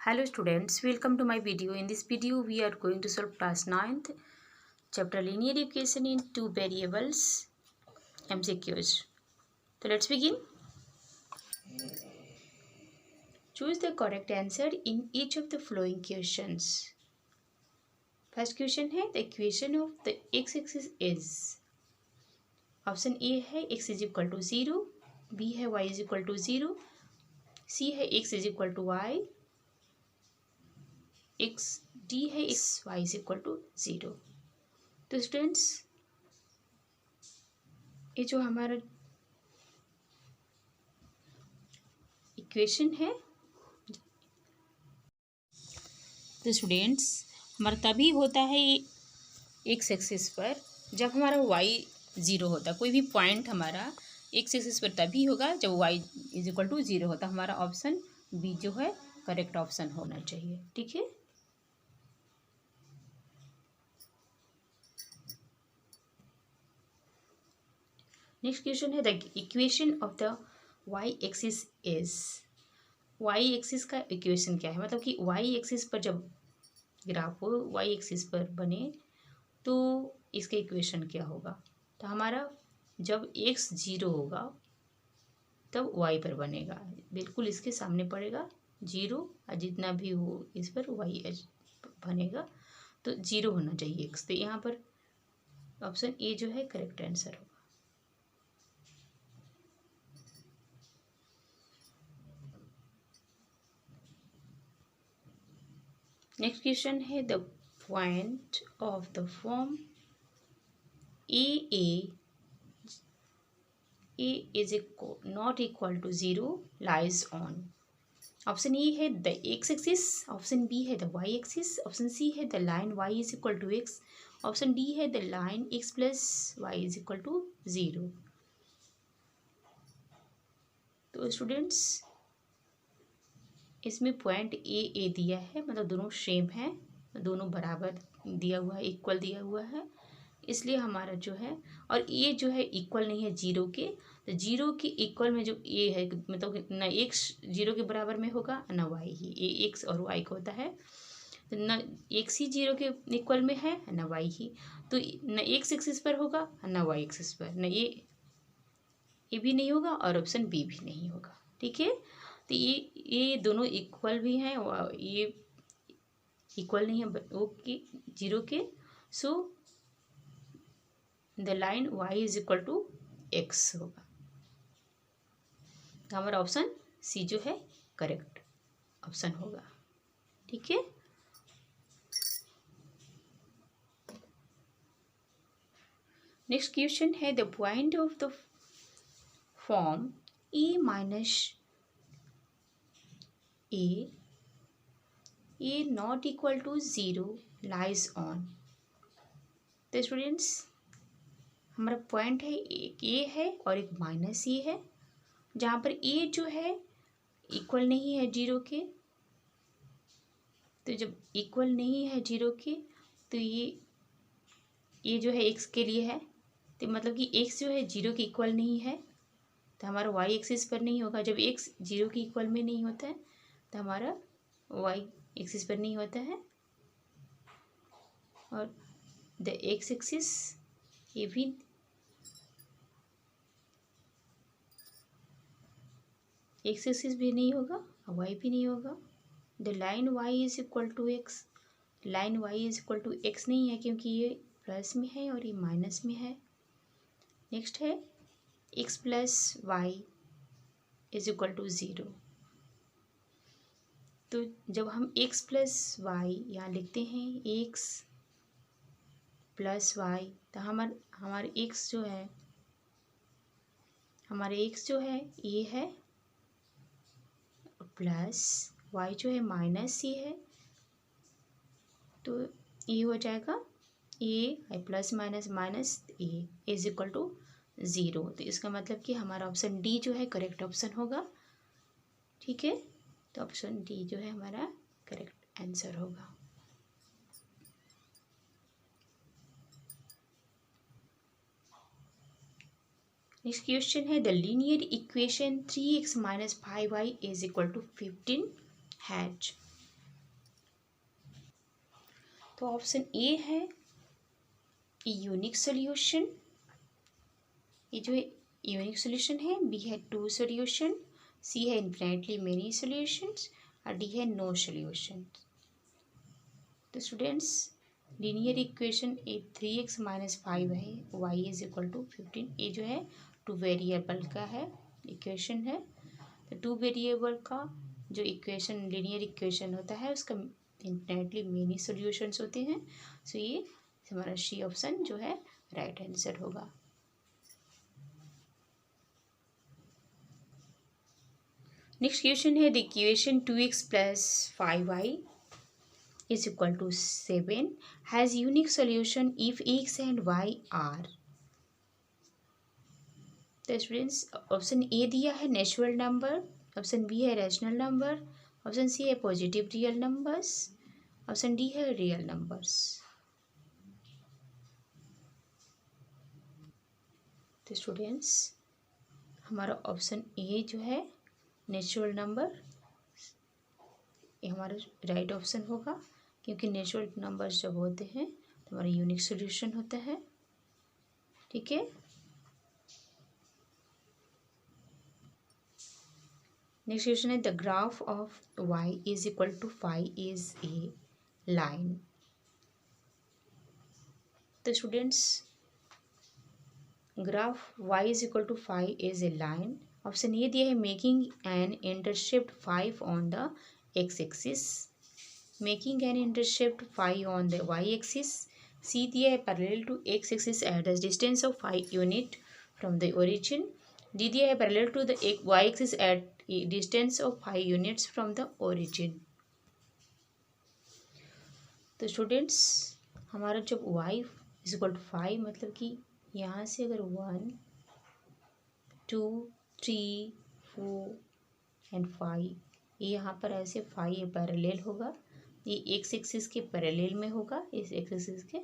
Hello students, welcome to my video. In this video, we are going to solve class 9th chapter linear equation in two variables MCQs. So let's begin. Choose the correct answer in each of the following questions. First question है the equation of the x-axis is. Option A है x is equal to 0, B है y is equal to 0, C है x is equal to y, X D है X Y is equal to 0. तो students ये जो हमारा equation है, तो स्टूडेंट्स हमारा तभी होता है एक्स एक्सिस पर जब हमारा वाई 0 होता है. कोई भी पॉइंट हमारा एक्स एक्सिस पर तभी होगा जब वाई इज इक्वल टू 0 होता. हमारा ऑप्शन बी जो है करेक्ट ऑप्शन होना चाहिए. ठीक है. नेक्स्ट क्वेश्चन है the equation of the Y axis is. Y axis का इक्वेशन क्या है, मतलब कि वाई एक्सिस पर जब ग्राफ हो वाई एक्सिस पर बने तो इसका इक्वेशन क्या होगा. तो हमारा जब एक्स 0 होगा तब वाई पर बनेगा, बिल्कुल इसके सामने पड़ेगा 0 और जितना भी हो इस पर वाई बनेगा. तो 0 होना चाहिए एक्स. तो यहाँ पर ऑप्शन ए जो है करेक्ट आंसर होगा. नेक्स्ट क्वेश्चन है the point of the form A is not equal to 0 lies on. Option A है the x axis, option B है the Y axis, option C है the line Y is equal to X, option D है the line X plus Y is equal to 0. तो students इसमें point A दिया है, मतलब दोनों सेम है, दोनों बराबर दिया हुआ है, इक्वल दिया हुआ है, इसलिए हमारा जो है, और ए जो है इक्वल नहीं है 0 के. तो 0 के इक्वल में जो ए है, मतलब ना एक्स 0 के बराबर में होगा ना वाई ही. ए एक्स और वाई का होता है, तो न एक्स ही 0 के इक्वल में है ना वाई ही. तो न एक्स एक्सिस पर होगा ना वाई एक्सिस पर, न ये भी नहीं होगा और ऑप्शन बी भी नहीं होगा. ठीक है. तो ये दोनों इक्वल भी हैं और ये इक्वल नहीं है ओके 0 के. So the line y is equal to x होगा. तो हमारा ऑप्शन सी जो है करेक्ट ऑप्शन होगा. ठीक है. नेक्स्ट क्वेश्चन है the point of the form a minus a not equal to 0 lies on. तो स्टूडेंट्स हमारा पॉइंट है एक ए है और एक माइनस ए है, जहाँ पर ए जो है इक्वल नहीं है 0 के. तो जब इक्वल नहीं है 0 के तो ये जो है एक्स के लिए है, तो मतलब कि एक्स जो है 0 के इक्वल नहीं है, तो हमारा वाई एक्सिस पर नहीं होगा. जब एक्स 0 के इक्वल में नहीं होता है तो हमारा वाई एक्सिस पर नहीं होता है. और द एक्स एक्सिस ये भी एक्स एक्सिस भी नहीं होगा और वाई भी नहीं होगा. The line Y is equal to x, line Y is equal to x नहीं है क्योंकि ये प्लस में है और ये माइनस में है. नेक्स्ट है x plus Y is equal to 0. तो जब हम एक्स प्लस वाई यहाँ लिखते हैं एक्स प्लस वाई, तो हमारे एक्स जो है, हमारे एक्स जो है ये है प्लस वाई जो है माइनस सी है. तो ये हो जाएगा A plus minus minus A is equal to 0. तो इसका मतलब कि हमारा ऑप्शन डी जो है करेक्ट ऑप्शन होगा. ठीक है. तो ऑप्शन डी जो है हमारा करेक्ट आंसर होगा. नेक्स्ट क्वेश्चन है the linear equation 3x minus 5y is equal to 15 has. तो ऑप्शन ए है यूनिक सोल्यूशन, ये जो यूनिक सोल्यूशन है। बी है टू सोल्यूशन, सी है इन्फिनेटली मेनी सोल्यूशंस और डी है नो सोल्यूशन। तो students linear equation a 3x minus 5 है, y इज इक्वल टू 15, ये जो है टू वेरिएबल का है इक्वेशन है। तो टू वेरिएबल का जो इक्वेशन लीनियर इक्वेशन होता है उसका इन्फिनेटली मेनी सॉल्यूशंस होते हैं। सो ये हमारा सी ऑप्शन जो है राइट आंसर होगा। नेक्स्ट क्वेश्चन है the equation 2x plus 5y is equal to 7 has unique solution if x and y are। तो स्टूडेंट्स ऑप्शन ए दिया है नेचुरल नंबर, ऑप्शन बी है रैशनल नंबर, ऑप्शन सी है positive real numbers, option D है real numbers. तो students हमारा option A जो है नेचुरल नंबर, ये हमारा राइट ऑप्शन होगा, क्योंकि नेचुरल नंबर्स जब होते हैं तो हमारा यूनिक सॉल्यूशन होता है। ठीक है, नेक्स्ट क्वेश्चन है the graph of y is equal to 5 is a line. तो students graph y is equal to 5 is a line, option A दिया है making an intercept 5 on the x axis, making an intercept 5 on the y axis, C दिया है parallel to x axis at the distance of 5 unit from the origin, D दिया है parallel to the y axis at distance of 5 units from the origin. तो students हमारा जब y is equal to 5 मतलब कि यहाँ से अगर 1 2 3 4 एंड 5 ये यहाँ पर ऐसे 5 ये पैरेलल होगा, ये एक्स एक्सिस के पैरेलल में होगा, इस एक्स एक्सिस के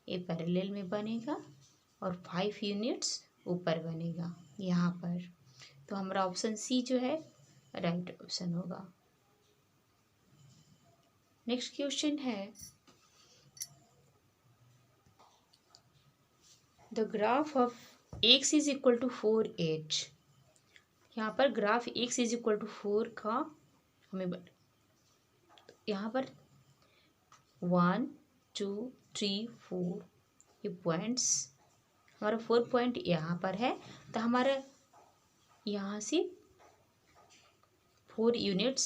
ये पैरेलल में बनेगा और 5 यूनिट्स ऊपर बनेगा यहाँ पर। तो हमारा ऑप्शन सी जो है राइट ऑप्शन होगा। नेक्स्ट क्वेश्चन है the graph of x is equal to 4h। यहाँ पर graph x is equal to 4 का हमें यहाँ पर 1 2 3 4 ये पॉइंट्स, हमारा 4 पॉइंट यहाँ पर है, तो हमारा यहाँ से 4 यूनिट्स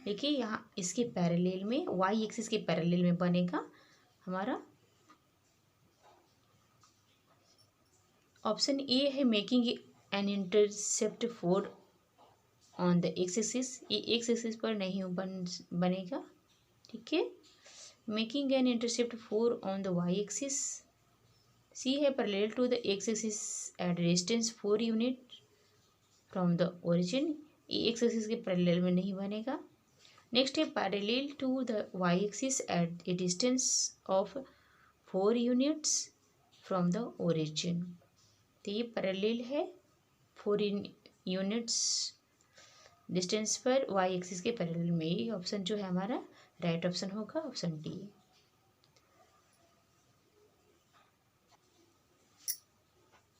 देखिए यहाँ इसके पैरेलल में y एक्सिस के पैरेलल में बनेगा हमारा। ऑप्शन ए है making an intercept 4 on the x axis, ये एक्स एक्सिस पर नहीं बनेगा। ठीक है, making an intercept 4 on the Y axis, C है parallel to the x axis at distance 4 unit from the origin, ये एक्स एक्सिस के पैरेलल में नहीं बनेगा। नेक्स्ट है parallel to the Y axis at a distance of 4 units from the origin, तो ये parallel है 4 यूनिट्स डिस्टेंस पर वाई एक्सिस के पैरेलल में, ये ऑप्शन जो है हमारा राइट ऑप्शन होगा, option D.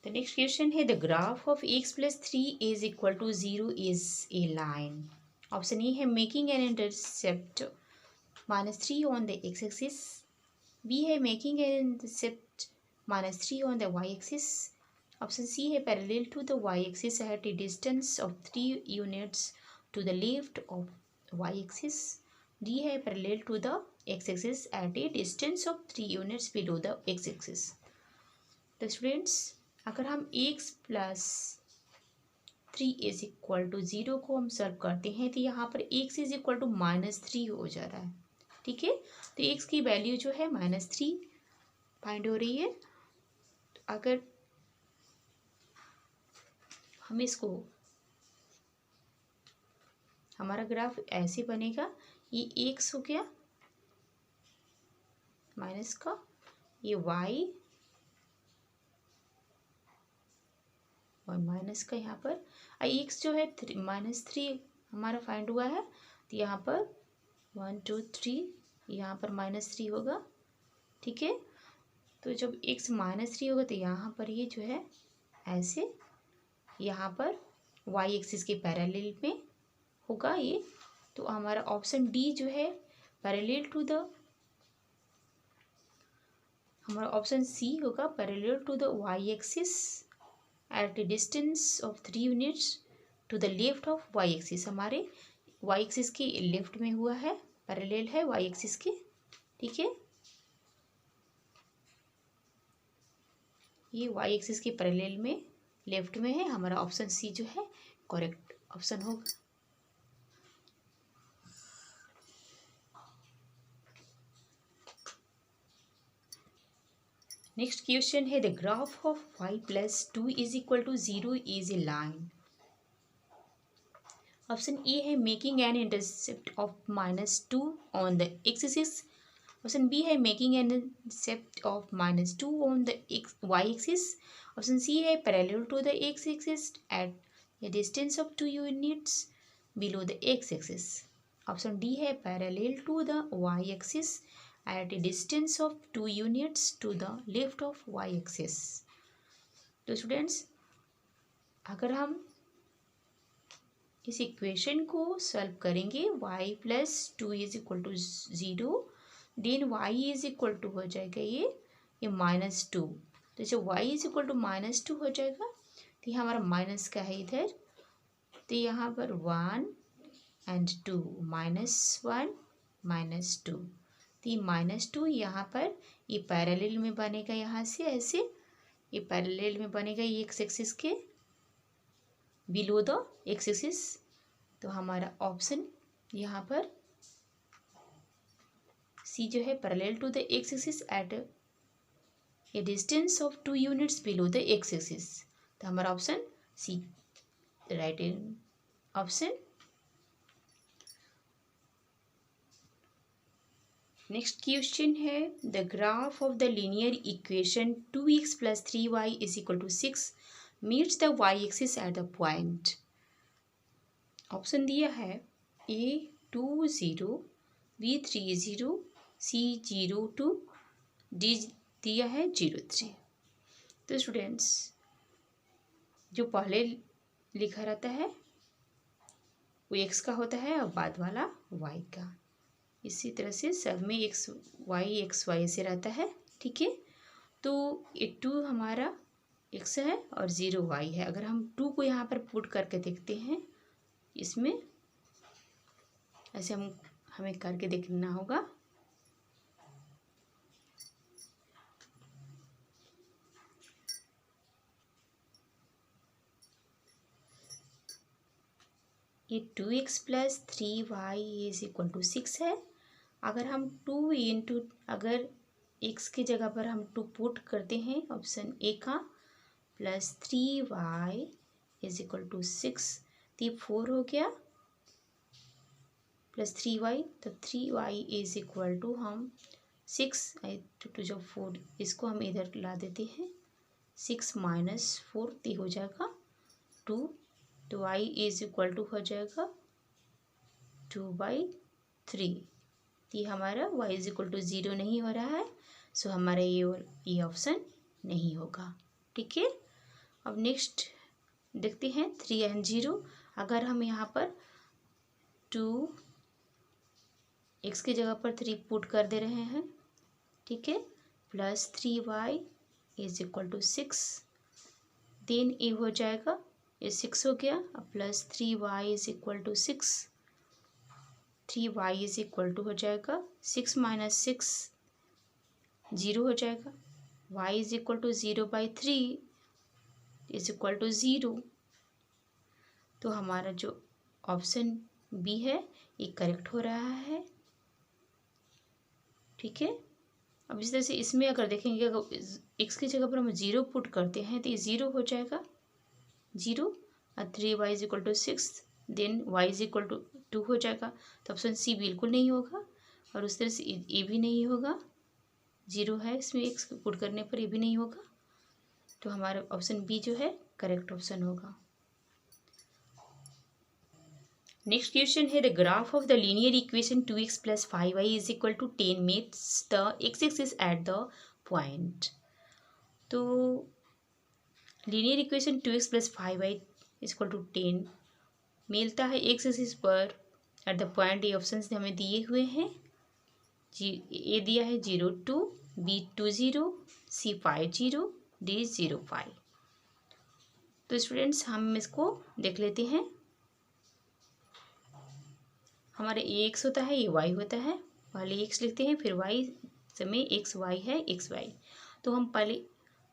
The next question है the graph of x plus 3 is equal to 0 is a line, option A है making an intercept -3 on the x axis, B है making an intercept -3 on the y axis, option C है parallel to the y axis at a distance of 3 units to the left of y axis, D है parallel to the x axis at a distance of 3 units below the x axis. तो students अगर हम x plus 3 is equal to 0 को हम सर्व करते हैं तो यहाँ पर x इज इक्वल टू -3 हो जा रहा है। ठीक है, तो x की वैल्यू जो है -3 फाइंड हो रही है। तो अगर हम इसको हमारा ग्राफ ऐसे बनेगा, ये x हो गया माइनस का, ये y और माइनस का यहाँ पर x जो है -3 हमारा फाइंड हुआ है, तो यहाँ पर 1 2 3 यहाँ पर -3 होगा, ठीक है। तो जब x -3 होगा तो यहाँ पर ये जो है ऐसे यहाँ पर y एक्सिस के पैरेलल में होगा ये। तो हमारा ऑप्शन डी जो है पैरेलल टू द, हमारा ऑप्शन सी होगा parallel to the y axis at a distance of 3 units to the left of y axis. हमारे y एक्सिस के लेफ्ट में हुआ है, पैरेलल है y एक्सिस के, ठीक है। ये y एक्सिस के पैरेलल में लेफ्ट में है। हमारा ऑप्शन सी जो है करेक्ट ऑप्शन होगा। नेक्स्ट क्वेश्चन है the graph of y + 2 = 0 is a line. Option A है making an intercept of -2 on the x axis. Option B है making an intercept of -2 on the y axis. Option C है parallel to the x axis at a distance of 2 units below the x axis. Option D है parallel to the y axis at a distance of 2 units to the left of y axis। तो students अगर हम इस equation को solve करेंगे y + 2 = 0, then y = हो जाएगा ये -2। तो जब y = -2 हो जाएगा तो ये हमारा माइनस का है इधर, तो यहाँ पर 1 and 2 -1 -2, तो ये -2 यहाँ पर ये पैरेलल में बनेगा, यहाँ से ऐसे ये पैरेलल में बनेगा ये x एक्सिस के बिलो द x एक्सिस। तो हमारा ऑप्शन यहाँ पर सी जो है parallel to the x axis at a distance of 2 units below the x axis. तो हमारा option C right option. Next question है the graph of the linear equation 2x + 3y = 6 meets the y axis at the point. Option दिया है A 2 0, B 3 0, C 0 2, D दिया है 0 3। तो students जो पहले लिखा रहता है वो x का होता है और बाद वाला y का। इसी तरह से सब में x y से रहता है, ठीक है। तो ये 2 हमारा x है और 0 y है। अगर हम 2 को यहाँ पर पुट करके देखते हैं इसमें, ऐसे हमें करके देखना होगा। ये 2x + 3y = 6 है। अगर हम 2 इंटू, अगर x की जगह पर हम 2 पुट करते हैं ऑप्शन ए का, +3y = 6, तो ये 4 हो गया +3y, तो 3y = हम 6 टू जो 4, इसको हम इधर ला देते हैं 6 - 4 तो हो जाएगा 2, तो y = हो जाएगा 2/3। तो ये हमारा y = 0 नहीं हो रहा है, सो हमारा ये ऑप्शन नहीं होगा, ठीक है। अब नेक्स्ट देखते हैं 3 and 0। अगर हम यहाँ पर 2 x की जगह पर 3 पुट कर दे रहे हैं, ठीक है, +3y = 6, देन ये हो जाएगा, ये 6 हो गया, +3y = 6, 3y = हो जाएगा 6 - 6 0 हो जाएगा, y = 0/3 = 0। तो हमारा जो ऑप्शन बी है ये करेक्ट हो रहा है, ठीक है। अब इस तरह से इसमें अगर देखेंगे, अगर x की जगह पर हम 0 पुट करते हैं तो ये 0 हो जाएगा 0, और 3y = 6, देन y = 2 हो जाएगा। तो ऑप्शन सी बिल्कुल नहीं होगा, और उस तरह से ये भी नहीं होगा, 0 है इसमें x पुट करने पर, ये भी नहीं होगा। तो हमारा ऑप्शन बी जो है करेक्ट ऑप्शन होगा। नेक्स्ट क्वेश्चन है the graph of the linear equation 2x plus 5y is equal to 10 meets the x axis at the point. तो linear equation 2x plus 5y is equal to 10 मिलता है X axis पर at the point. ये option हमें दिए हुए हैं। ए दिया है 0 2, बी 20, सी 50, डी 05। तो स्टूडेंट्स हम इसको देख लेते हैं। हमारे ए एक्स होता है, ये वाई होता है। पहले एक्स लिखते हैं, फिर वाई समय एक्स वाई है, एक्स वाई। तो हम पहले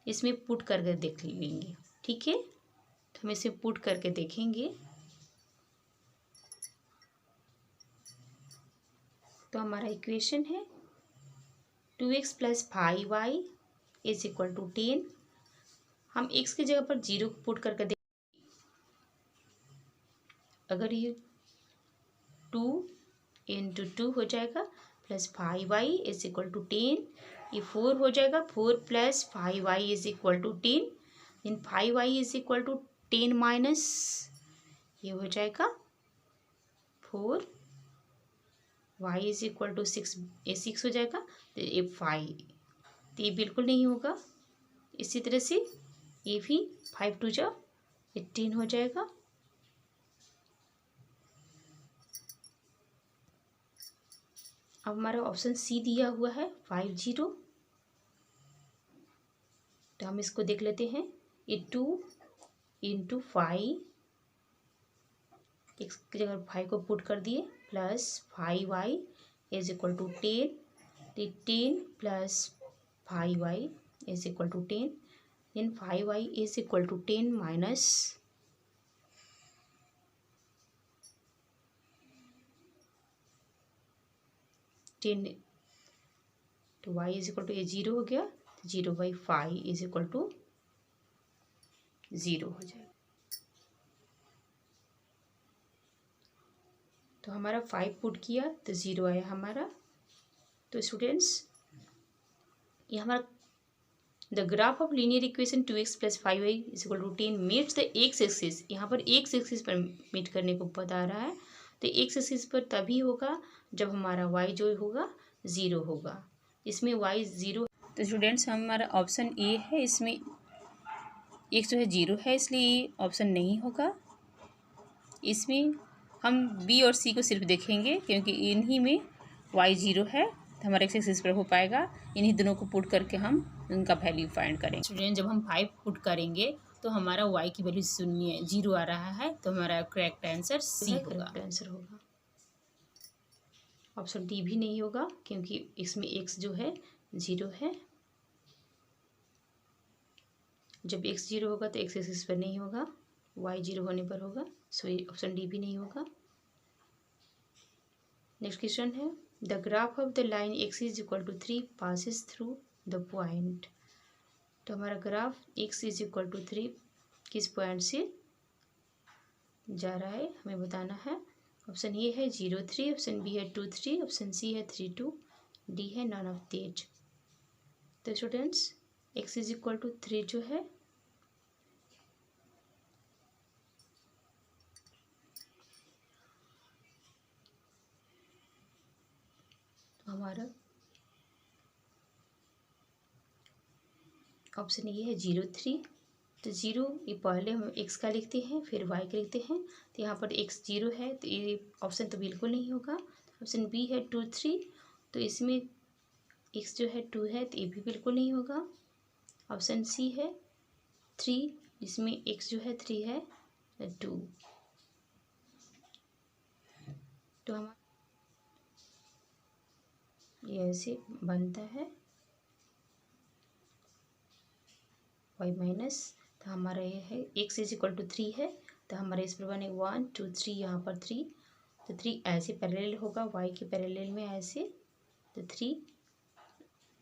इसमें पुट करके देख लेंगे, ठीक है। तो हम इसे पुट करके देखेंगे। तो हमारा इक्वेशन है 2x plus 5y is equal to 10। हम x की जगह पर 0 पुट करके देख, अगर ये 2 इंटू 2 हो जाएगा plus 5y is equal to 10। ये 4 हो जाएगा, 4 plus 5y is equal to 10। Then 5y is equal to 10 minus ये हो जाएगा 4, y इज इक्वल टू 6, ये 6 हो जाएगा, तो ये 5, तो ये बिल्कुल नहीं होगा। इसी तरह से ये भी 5 2 जा 18 हो जाएगा। अब हमारा ऑप्शन सी दिया हुआ है 50। तो हम इसको देख लेते हैं। ये 2 इंटू 5, एक्स की जगह 5 को पुट कर दिए, plus 5y is equal to 10। 10 plus 5y is equal to 10। Then 5y is equal to 10 minus 10, तो y इज इक्वल टू ये 0 हो गया, 0/5 इज इक्वल टू 0 हो जाएगा। तो हमारा 5 पुट किया तो 0 आया हमारा। तो स्टूडेंट्स ये हमारा the graph of linear equation 2x plus 5y is equal to 10 meets the x axis. यहाँ पर एक्स एक्सिस पर मीट करने को बता रहा है। तो एक्स एक्सिस पर तभी होगा जब हमारा y जो होगा 0 होगा। इसमें y 0। तो स्टूडेंट्स हमारा ऑप्शन ए है, इसमें x जो है 0 है, इसलिए ऑप्शन नहीं होगा। इसमें हम बी और सी को सिर्फ देखेंगे क्योंकि इन्हीं में y 0 है, तो हमारा एक्स एक्सिस पर हो पाएगा। इन्हीं दोनों को पुट करके हम उनका वैल्यू फाइंड करेंगे। स्टूडेंट जब हम 5 पुट करेंगे तो हमारा y की वैल्यू 0 आ रहा है, तो हमारा करेक्ट आंसर सी होगा। करेक्ट आंसर होगा। ऑप्शन डी भी नहीं होगा क्योंकि इसमें x जो है 0 है। जब x 0 होगा तो एक्स एक्सिस पर नहीं होगा, y 0 होने पर होगा। सो ये ऑप्शन डी भी नहीं होगा। नेक्स्ट क्वेश्चन है the graph of the line x is equal to 3 passes through the point. तो हमारा graph x is equal to 3 किस पॉइंट से जा रहा है हमें बताना है। ऑप्शन ए है 0 3, ऑप्शन बी है 2 3, ऑप्शन सी है 3 2, डी है नॉन ऑफ दैट। तो students x is equal to 3 जो है हमारा ऑप्शन ये है 0 3। तो 0 ये पहले हम x का लिखते हैं फिर y का लिखते हैं, तो यहाँ पर x 0 है, तो ये ऑप्शन तो बिल्कुल नहीं होगा। ऑप्शन बी है 2 3, तो इसमें x जो है 2 है, तो ये भी बिल्कुल नहीं होगा। ऑप्शन सी है 3, जिसमें x जो है 3 है 2। तो हमारा ये ऐसे बनता है y माइनस, तो हमारा ये है x इज इक्वल टू 3 है, तो हमारे इस पर बने 1 2 3, यहाँ पर 3, तो 3 ऐसे पैरेलल होगा y के पैरेलल में ऐसे, तो 3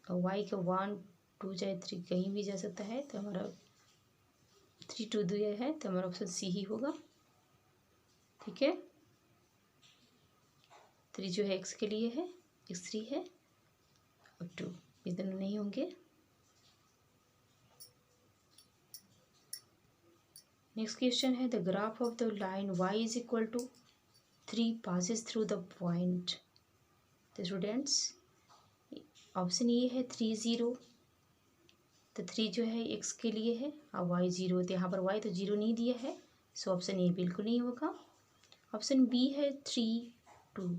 और y का 1 2 जाए 3 कहीं भी जा सकता है, तो हमारा 3 2 2 है, तो हमारा ऑप्शन सी ही होगा। ठीक है, 3 जो है x के लिए है, x 3 है और 2, ये दोनों नहीं होंगे। नेक्स्ट क्वेश्चन है the graph of the line y is equal to 3 passes through the point। तो स्टूडेंट्स ऑप्शन ये है 3 0। तो 3 जो है x के लिए है और y 0। तो यहाँ पर y तो 0 नहीं दिया है, सो ऑप्शन ए बिल्कुल नहीं होगा। ऑप्शन बी है 3 2।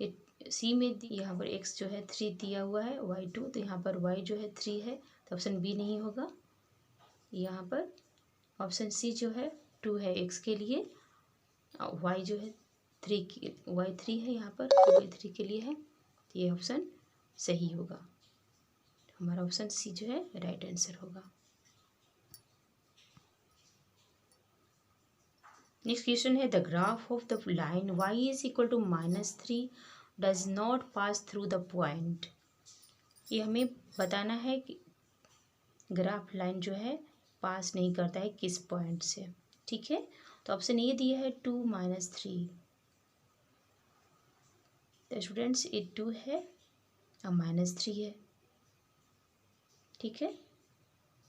ये सी में यहाँ पर x जो है 3 दिया हुआ है, y 2, तो यहाँ पर y जो है 3 है, तो ऑप्शन बी नहीं होगा। यहाँ पर ऑप्शन सी जो है 2 है x के लिए, y जो है 3 की y 3 है, यहाँ पर y 3 के लिए है, तो ये ऑप्शन सही होगा। हमारा ऑप्शन सी जो है राइट आंसर होगा। नेक्स्ट क्वेश्चन है the graph of the line y is equal to -3 does not pass through the point. ये हमें बताना है कि ग्राफ लाइन जो है पास नहीं करता है किस पॉइंट से। ठीक है, तो ऑप्शन ये दिया है 2 -3। तो स्टूडेंट्स ये 2 है और -3 है। ठीक है,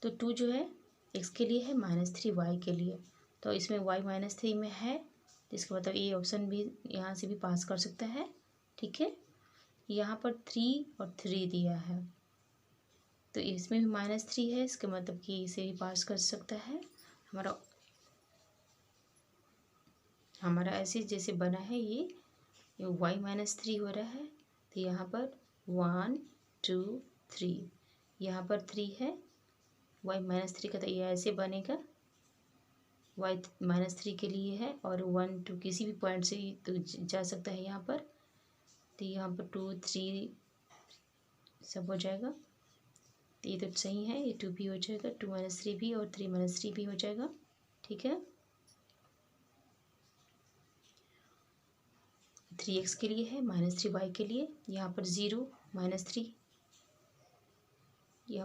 तो 2 जो है x के लिए है, -3 y के लिए, तो इसमें y -3 में है, जिसका मतलब ये ऑप्शन भी यहाँ से भी पास कर सकता है। ठीक है, यहाँ पर 3 और 3 दिया है, तो इसमें भी -3 है, इसका मतलब कि इसे भी पास कर सकता है। हमारा ऐसे जैसे बना है ये y -3 हो रहा है, तो यहाँ पर 1 2 3, यहाँ पर 3 है, y -3 का, तो ये ऐसे बनेगा, y -3 के लिए है, और 1 2 किसी भी पॉइंट से तो जा सकता है यहाँ पर, तो यहाँ पर 2 3 सब हो जाएगा। तो ये तो सही है, ये 2 भी हो जाएगा, 2 -3 भी और 3 -3 भी हो जाएगा। ठीक है, 3x के लिए है, -3y के लिए, यहाँ पर 0 -3, ये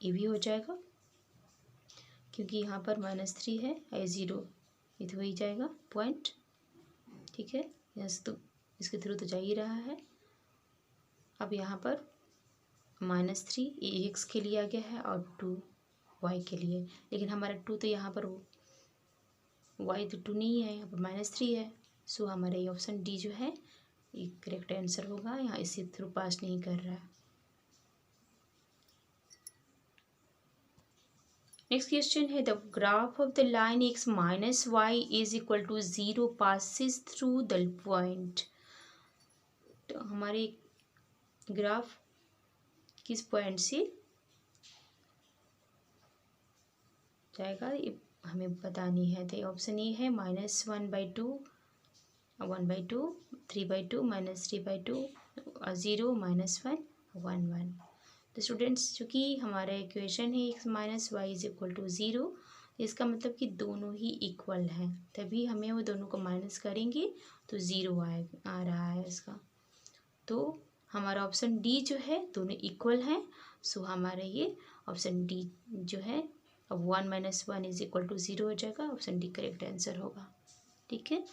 भी हो जाएगा, क्योंकि यहाँ पर -3 है, 0, ये तो हो ही जाएगा पॉइंट। ठीक है, यहाँ से तो इसके थ्रू तो जा ही रहा है। अब यहाँ पर -3 ये x के लिए आ गया है और 2 y के लिए, लेकिन हमारा 2 तो यहाँ पर y तो 2 नहीं है, यहाँ पर -3 है, सो हमारा ये ऑप्शन डी जो है ये करेक्ट आंसर होगा। यहाँ इसी थ्रू पास नहीं कर रहा है। नेक्स्ट क्वेश्चन है the graph of the line x -y is equal to 0 passes through the point. तो हमारे ग्राफ किस पॉइंट से जाएगा ये हमें बतानी है। तो ऑप्शन ए है -1/2 1/2 3/2 -3/2 0 -1 1 1। तो स्टूडेंट्स चूँकि हमारा इक्वेशन है x -y is equal to 0, इसका मतलब कि दोनों ही इक्वल हैं, तभी हमें वो दोनों को माइनस करेंगे तो 0 आ रहा है इसका। तो हमारा ऑप्शन डी जो है दोनों इक्वल हैं, सो हमारा ये ऑप्शन डी जो है अब 1 - 1 इज इक्वल टू 0 हो जाएगा। ऑप्शन डी करेक्ट आंसर होगा। ठीक है,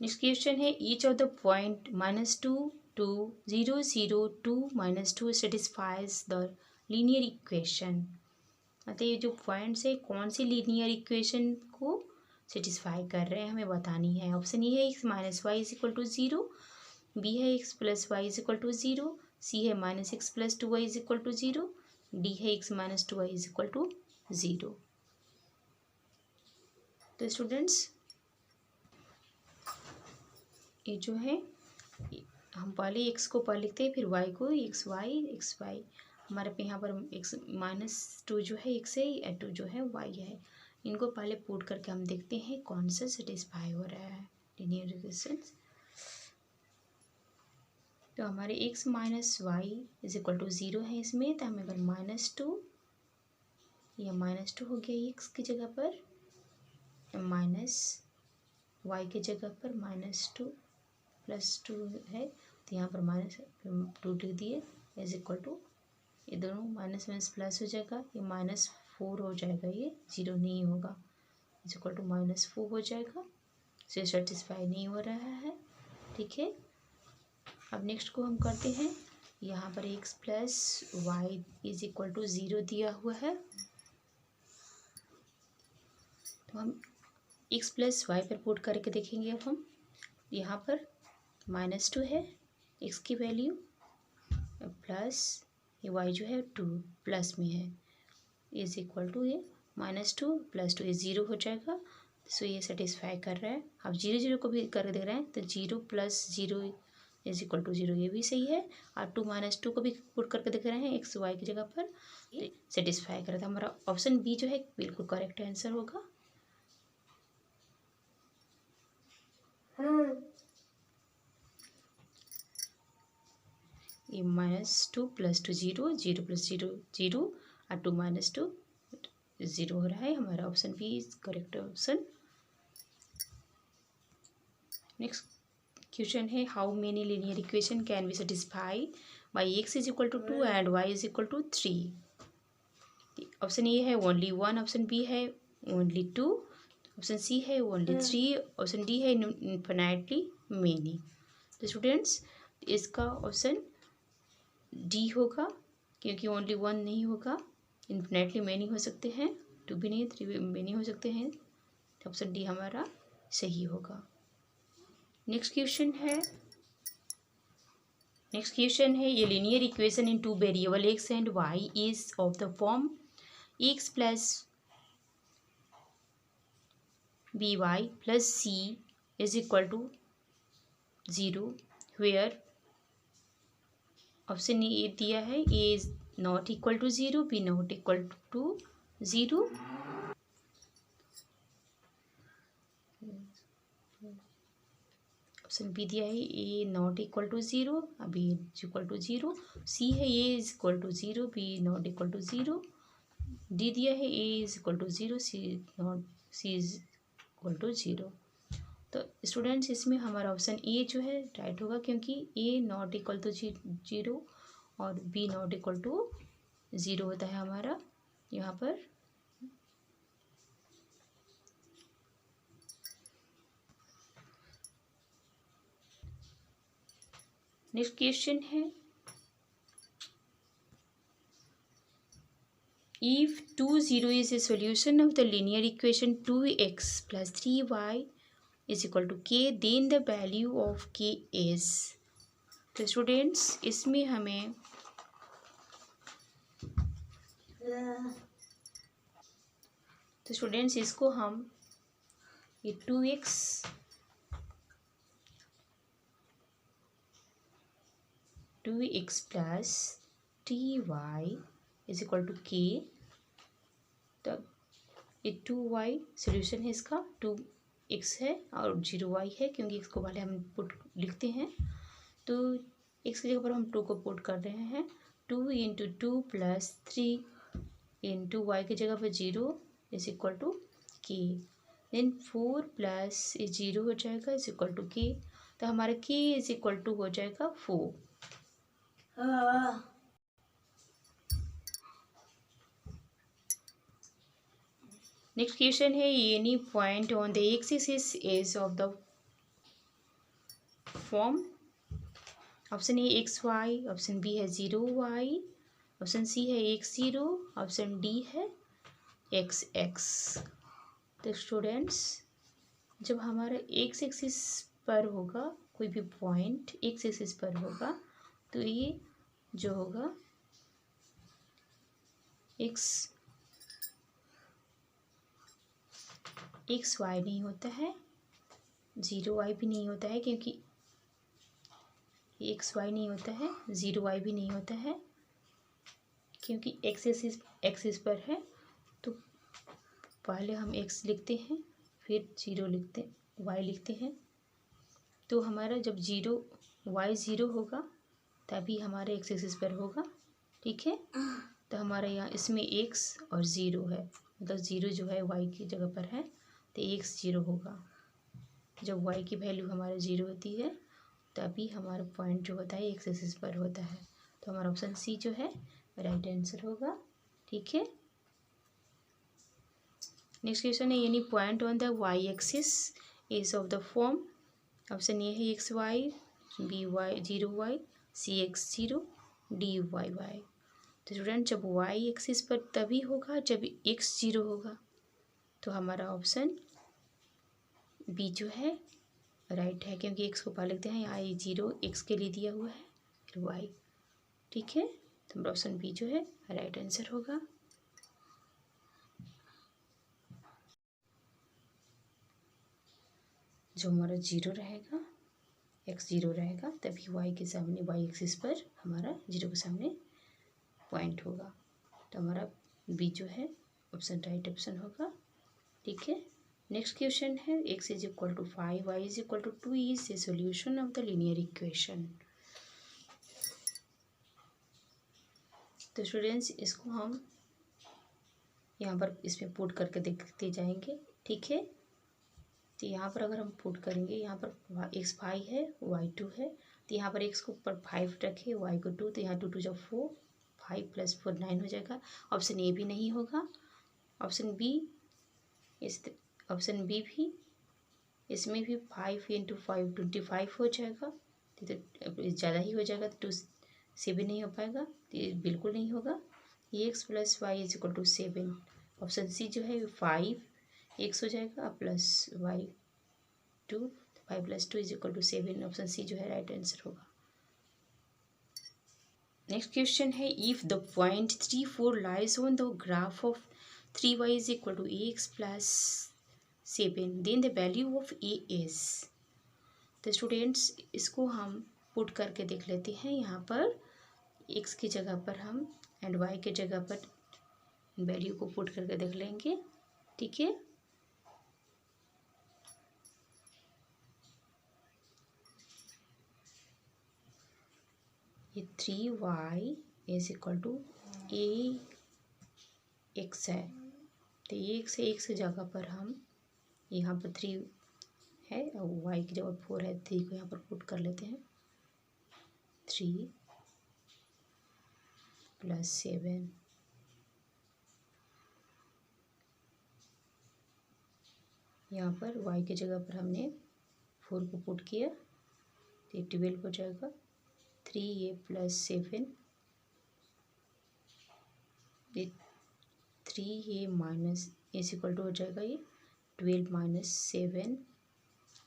नेक्स्ट क्वेश्चन है each of the point -2 2 0 0 2 -2 satisfies the linear equation. मतलब ये जो पॉइंट्स है कौन सी लीनियर इक्वेशन को सेटिस्फाई कर रहे हैं हमें बतानी है। ऑप्शन ए है x -y is equal to 0, B है x + y is equal to 0, C है -x + 2y is equal to 0, D है x - 2y is equal to 0। तो स्टूडेंट्स ये जो है हम पहले x को पहले लिखते हैं, फिर y को x y। हमारे पे यहाँ पर x -2 जो है x है या 2 जो है y है। इनको पहले पुट करके हम देखते हैं कौन सा सेटिस्फाई हो रहा है लीनियर इक्वेशन। तो हमारे x -y is equal to 0 है इसमें, तो हमें अगर -2 या -2 हो गया x की जगह पर, -y की जगह पर -2 + 2 है, तो यहाँ पर -2 लिख दिए इज इक्वल टू, ये दोनों माइनस माइनस प्लस हो जाएगा, ये -4 हो जाएगा, ये 0 नहीं होगा, इज इक्वल टू -4 हो जाएगा। से सेटिस्फाई नहीं हो रहा है। ठीक है, अब नेक्स्ट को हम करते हैं, यहाँ पर x plus Y is equal to 0 दिया हुआ है, तो हम x प्लस वाई पर पुट करके देखेंगे। अब हम यहाँ पर -2 है x की वैल्यू, प्लस ये y जो है 2 प्लस में है, इज इक्वल टू ये -2 + 2 ये 0 हो जाएगा। सो ये सेटिस्फाई कर रहा है। आप 0 0 को भी कर दे रहे हैं तो 0 + 0 इज इक्वल टू 0 ये भी सही है। और 2 - 2 को भी पुट करके देख रहे हैं x y की जगह पर, सेटिस्फाई कर रहा था। हमारा ऑप्शन बी जो है बिल्कुल करेक्ट आंसर होगा। ये -2 + 2 0, 0 + 0 0 और 2 - 2 0 हो रहा है। हमारा option B is correct option. Next question है, how many linear equation can be satisfy by x is equal to 2 and y is equal to 3। Option A है ओनली 1, ऑप्शन बी है ओनली 2, ऑप्शन सी है only 3, option D है infinitely many. तो students इसका option D होगा, क्योंकि only 1 नहीं होगा, इन्फिनिटली मेनी हो सकते हैं, 2 भी नहीं 3 भी मेनी हो सकते हैं। ऑप्शन डी हमारा सही होगा। नेक्स्ट क्वेश्चन है ये linear equation in 2 variable x and y is of the form x plus by plus c is equal to 0 where option A दिया है a is not equal to 0, b not equal to 0, option B दिया है a not equal to 0, b is equal to 0, C है a is equal to 0, b not equal to 0, D दिया है a is equal to 0, C is equal to 0। तो students इसमें हमारा option A जो है राइट होगा, क्योंकि ए नॉट इक्वल टू 0 और बी नॉट इक्वल टू 0 होता है हमारा यहाँ पर। नेक्स्ट क्वेश्चन है, if 2 0 is a solution of the linear equation 2x plus 3y is equal to k, then the value of k is। तो स्टूडेंट्स इसमें हमें इसको हम ये 2x plus 3y is equal to k, तब ये 2y solution है इसका, 2x है और 0y है, क्योंकि इसको पहले हम पुट लिखते हैं, तो x की जगह पर हम 2 को पुट कर रहे हैं। 2 × 2 + 3 × y की जगह पर 0 is equal to k, then 4 plus 0 हो जाएगा इज इक्वल टू k, तो हमारा k इज इक्वल टू हो जाएगा 4। नेक्स्ट क्वेश्चन है, any point on the x axis is of the form, option A xy, option B है 0y, option C है x0, option D है xx। तो students जब हमारा एक्स एक्सिस पर होगा, कोई भी पॉइंट एक्स एक्सिस पर होगा, तो ये जो होगा एक्स वाई नहीं होता है, 0y भी नहीं होता है, क्योंकि XY नहीं होता है, 0y भी नहीं होता है, क्योंकि एक्स एक्सिस पर है। तो पहले हम x लिखते हैं, फिर 0 लिखते y लिखते हैं, तो हमारा जब y 0 होगा तभी हमारे एक्स एक्सिस पर होगा, ठीक है। तो हमारा यहाँ इसमें x और 0 है, मतलब 0 जो है y की जगह पर है, तो x 0 होगा। जब y की वैल्यू हमारा 0 होती है तभी हमारा पॉइंट जो होता है एक्स एक्सिस पर होता है, तो हमारा ऑप्शन सी जो है राइट आंसर होगा, ठीक है। नेक्स्ट क्वेश्चन है, any point on the Y axis is of the form, option A है xy, B y 0y, C x 0, D y y. तो स्टूडेंट जब वाई एक्सिस पर तभी होगा जब एक्स 0 होगा, तो हमारा ऑप्शन बी जो है राइट है, क्योंकि एक्स को पहले लिखते हैं, यहाँ ये 0 एक्स के लिए दिया हुआ है, फिर वाई। ठीक है, तो हमारा ऑप्शन बी जो है राइट आंसर होगा। जो हमारा 0 रहेगा, एक्स 0 रहेगा, तभी वाई के सामने, वाई एक्सिस पर हमारा 0 के सामने पॉइंट होगा। तो हमारा बी जो है ऑप्शन राइट ऑप्शन होगा। ठीक है, नेक्स्ट क्वेश्चन है x is equal to 5 y is equal to 2 is the solution of the linear equation. तो स्टूडेंट्स इसको हम यहाँ पर इसमें पुट करके देखते जाएंगे। ठीक है, तो यहाँ पर अगर हम पुट करेंगे, यहाँ पर x 5 है, y 2 है, तो यहाँ पर x को ऊपर 5 रखे, y को 2, तो यहाँ 2 2 जब 4, 5 + 4 9 हो जाएगा। ऑप्शन ए भी नहीं होगा, ऑप्शन बी, ऑप्शन बी भी, इसमें भी 5 × 5 25 हो जाएगा, तो ज़्यादा ही हो जाएगा, तो 2 से भी नहीं हो पाएगा, तो ये बिल्कुल नहीं होगा। ये x + y is equal to 7, option C जो है 5 x हो जाएगा plus y 2, 5 + 2 is equal to 7, option C जो है राइट आंसर होगा। नेक्स्ट क्वेश्चन है if the point 3 4 lies on the graph of 3y is equal to ax + 7 then the value of a is. तो students इसको हम put करके देख लेते हैं। यहाँ पर x की जगह पर हम एंड y के जगह पर वैल्यू को पुट करके देख लेंगे। ठीक है, ये 3y is equal to ax है, तो ये x है, x की जगह पर हम यहाँ पर 3 है और y की जगह 4 है, 3 को यहाँ पर पुट कर लेते हैं। 3 + 7 यहाँ पर y की जगह पर हमने 4 को पुट किया, तो 12 हो जाएगा। 3a + 7, 3a minus is equal to हो जाएगा ये 12 - 7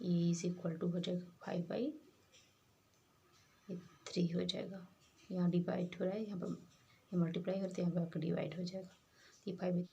ये इज इक्वल टू हो जाएगा 5/, ये 3 हो जाएगा। यहाँ डिवाइड हो रहा है, यहाँ पर मल्टीप्लाई करते हैं, यहाँ पर डिवाइड हो जाएगा, ये 5